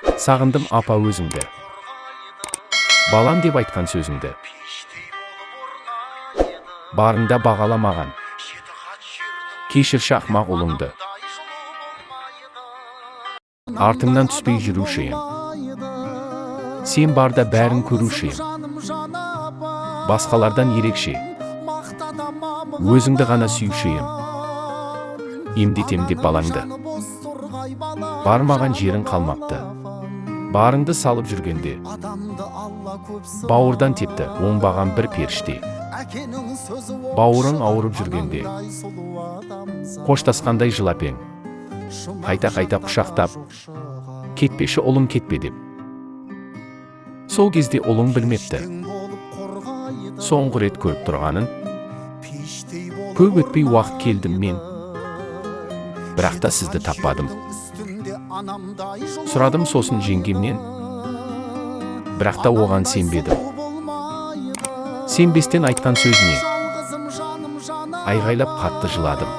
Сағындым апа өзіңді, балам деп айтқан сөзіңді. Барыңда бағаламаған, кешірші ақымақ ұлыңды. Артыңнан түспей жүруші ем, сен барда бәрін көруші ем. Басқалардан ерекше, өзіңді ғана сүйуші ем. Емдетем деп балаңды, бармаған жерің қалмапты. Барыңды салып жүргенде, бауырдан тепті оңбаған бір періште. Бауырың ауырып жүргенде, қоштасқандай жылап ең, қайта-қайта құшақтап, кетпеші ұлым кетпе деп. Сол кезде ұлың білмепті, соңғы рет көріп тұрғанын. Көп өтпей уақыт келдім мен, бірақ та сізді таппадым. Сұрадым сосын жеңгемнен, бірақ та оған сенбедім. Сенбестен айтқан сөзіне айғайлап қатты жыладым.